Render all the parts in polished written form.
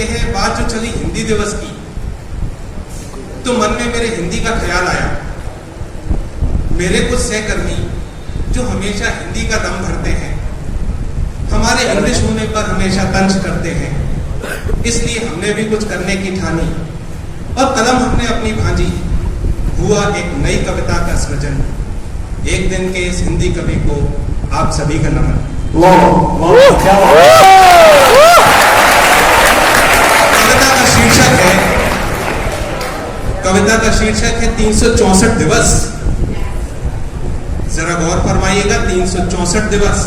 ये है, बात जो चली हिंदी दिवस की, तो मन में मेरे हिंदी का ख्याल आया। मेरे कुछ सहकर्मी जो हमेशा हिंदी का दम भरते हैं, हमारे इंग्लिश होने पर हमेशा तंज करते हैं, इसलिए हमने भी कुछ करने की ठानी और कलम हमने अपनी भांजी। हुआ एक नई कविता का सृजन। एक दिन के इस हिंदी कवि को आप सभी का नमन। कविता का शीर्षक है 364 दिवस। जरा गौर फरमाइएगा, 364 दिवस।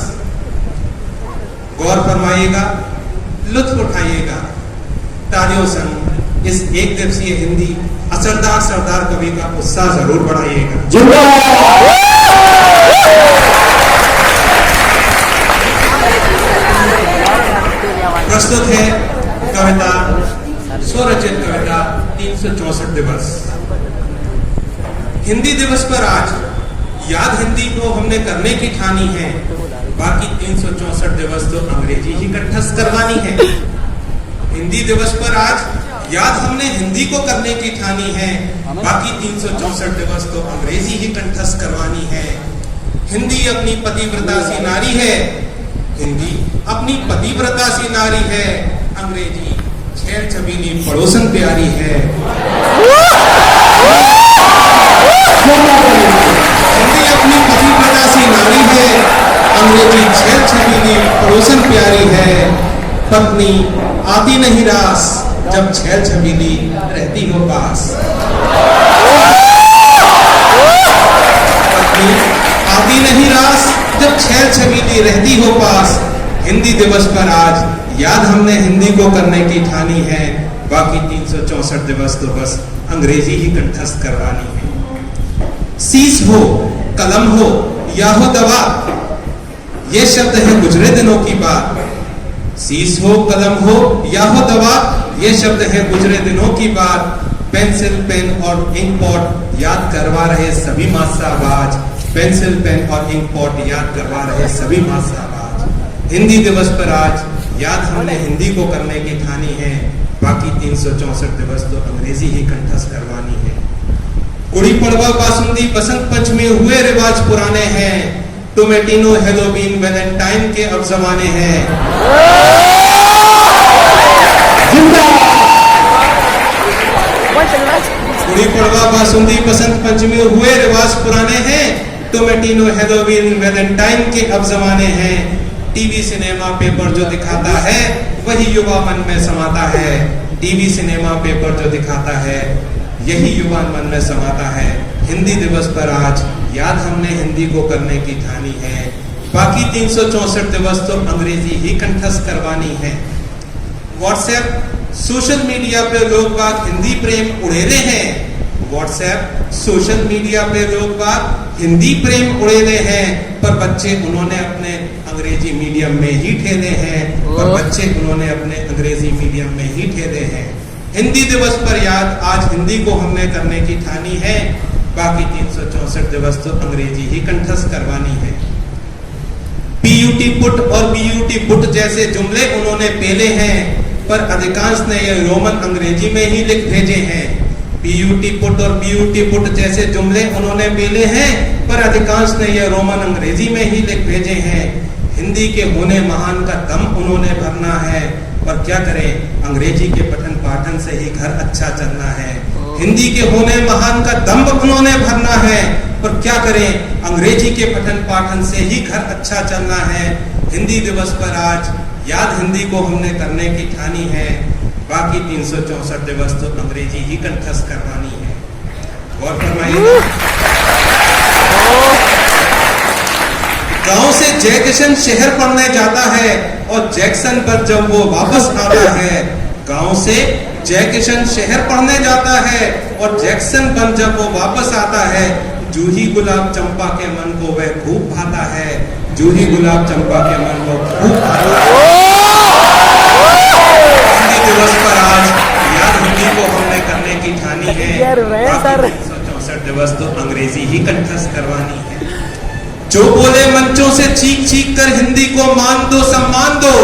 गौर फरमाइएगा, लुत्फ उठाइएगा, तालियों संग इस एक दिवसीय हिंदी असरदार सरदार कवि का उत्साह जरूर बढ़ाइएगा। प्रस्तुत है कविता, स्वरचित कविता 364 दिवस। हिंदी दिवस पर आज याद हिंदी को हमने करने की ठानी है, बाकी 364 दिवस तो अंग्रेजी ही कंठस्थ करवानी है। हिंदी दिवस पर आज याद हमने हिंदी को करने की ठानी है, बाकी 364 दिवस तो अंग्रेजी ही कंठस्थ करवानी है। हिंदी अपनी पतिव्रता सी नारी है, हिंदी अपनी पतिव्रता सी नारी है, अंग्रेजी छेड़ छबीली पड़ोसन प्यारी है। हिंदी अपनी पतिव्रता सी नारी है, अंग्रेजी छेड़ छबीली पड़ोसन प्यारी है। पत्नी आती नहीं रास जब छेड़ छबीली रहती हो पास। पत्नी आती नहीं रास जब छेड़ छबीली रहती हो पास। हिंदी दिवस पर आज याद हमने हिंदी को करने की ठानी है, बाकी 364 दिवस तो बस अंग्रेजी ही कंठस्थ करवानी है। सीस हो, कलम हो या हो दवा, ये शब्द है गुजरे दिनों की बात। सीस हो, कलम हो या हो दवा, ये शब्द है गुजरे दिनों की बात। पेंसिल, पेन और इंक पॉट याद करवा रहे सभी मासाबाज। पेंसिल, पेन और इंक पॉट याद करवा रहे सभी मासाबाज। हिंदी दिवस पर आज याद हमने हिंदी को करने की ठानी है, बाकी 364 दिवस तो अंग्रेजी ही कंठस्थ करवानी है। गुड़ी पड़वा, बासुंदी, बसंत पंचमी हुए रिवाज पुराने हैं। टोमेटिनो, हेलोवीन, वैलेंटाइन के अब जमाने हैं। गुड़ी पड़वा, बासुंदी, बसंत पंचमी हुए रिवाज पुराने हैं। टोमेटिनो, हेलोवीन, वैलेंटाइन के अब जमाने हैं। टीवी, सिनेमा, पेपर जो दिखाता है वही युवा मन में समाता है। टीवी, सिनेमा, पेपर जो दिखाता है यही युवा मन में समाता है। हिंदी दिवस पर आज याद हमने हिंदी को करने की ठानी है, बाकी 364 दिवस तो अंग्रेजी ही कंठस्थ करवानी है। व्हाट्सएप, सोशल मीडिया पे लोग बाग हिंदी प्रेम उड़ेले हैं। व्हाट्सएप, सोशल मीडिया पे लोग बाग हिंदी प्रेम उड़ेले हैं, पर बच्चे उन्होंने अपने अंग्रेजी मीडियम में ही ठेले हैं। पर बच्चे उन्होंने अपने अंग्रेजी मीडियम में ही ठेले हैं। हिंदी दिवस पर याद आज हिंदी को हमने करने की ठानी है, बाकी 364 दिवस तो अंग्रेजी ही कंठस्थ करवानी है। पीयूटी पुट और बीयूटी बुट जैसे जुमले उन्होंने पेले हैं, पर अधिकांश ने ये रोमन अंग्रेजी में ही लिख भेजे हैं। पीयूटी पुट और बीयूटी पुट जैसे जुमले उन्होंने पेले हैं, पर अधिकांश ने ये रोमन अंग्रेजी में ही लिख भेजे हैं। हिंदी के होने महान का दम उन्होंने भरना है, पर क्या करें अंग्रेजी के पठन पाठन से ही घर अच्छा चलना है। हिंदी के होने महान का दम उन्होंने भरना है, पर क्या करें अंग्रेजी के पठन पाठन से ही घर अच्छा चलना है। हिंदी दिवस पर आज याद हिंदी को हमने करने की ठानी है, बाकी 364 दिवस तो अंग्रेजी ही कंठस्थ करवानी है। गौर फरमाइएगा, गांव से जैक्सन शहर पढ़ने जाता है और जैक्सन पर जब वो वापस आता है। गांव से जैक्सन शहर पढ़ने जाता है और जैक्सन पर जब वो वापस आता है, जूही गुलाब चंपा के मन को वह खूब भाता है। जूही गुलाब चंपा के मन को खूब भाता है। हिंदी दिवस पर आज याद हिंदी को हमने करने की ठानी है, 364 दिवस तो अंग्रेजी ही कंठस्थ करवानी है। जो बोले मंचों से चीख चीख कर हिंदी को मान दो, सम्मान दो।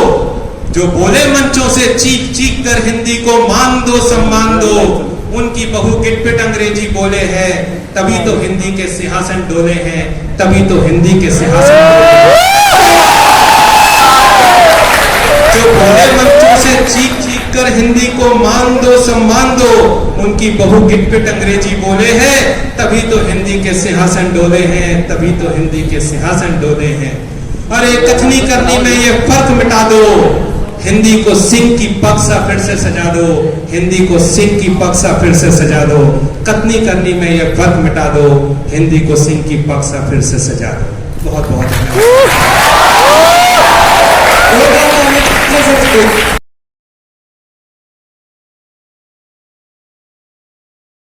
जो बोले मंचों से चीख चीख कर हिंदी को मान दो सम्मान दो, उनकी बहू गिटपिट अंग्रेजी बोले है, तभी तो हिंदी के सिंहासन डोले हैं, तभी तो हिंदी के सिंहासन डोले हैं। जो बोले मंचों से चीख चीख कर हिंदी को मान दो सम्मान दो, उनकी बहू गिटपिट अंग्रेजी बोले है, तभी तो हिंदी के सिंहासन डोले हैं, तभी तो हिंदी के सिंहासन डोले हैं। अरे कथनी करनी में ये फर्क मिटा दो, हिंदी को सिंह की पक्षा फिर से सजा दो, हिंदी को सिंह की पक्षा फिर से सजा दो, कथनी करनी में ये फर्क मिटा दो, हिंदी को सिंह की पक्षा फिर से सजा दो। बहुत बहुत धन्यवाद।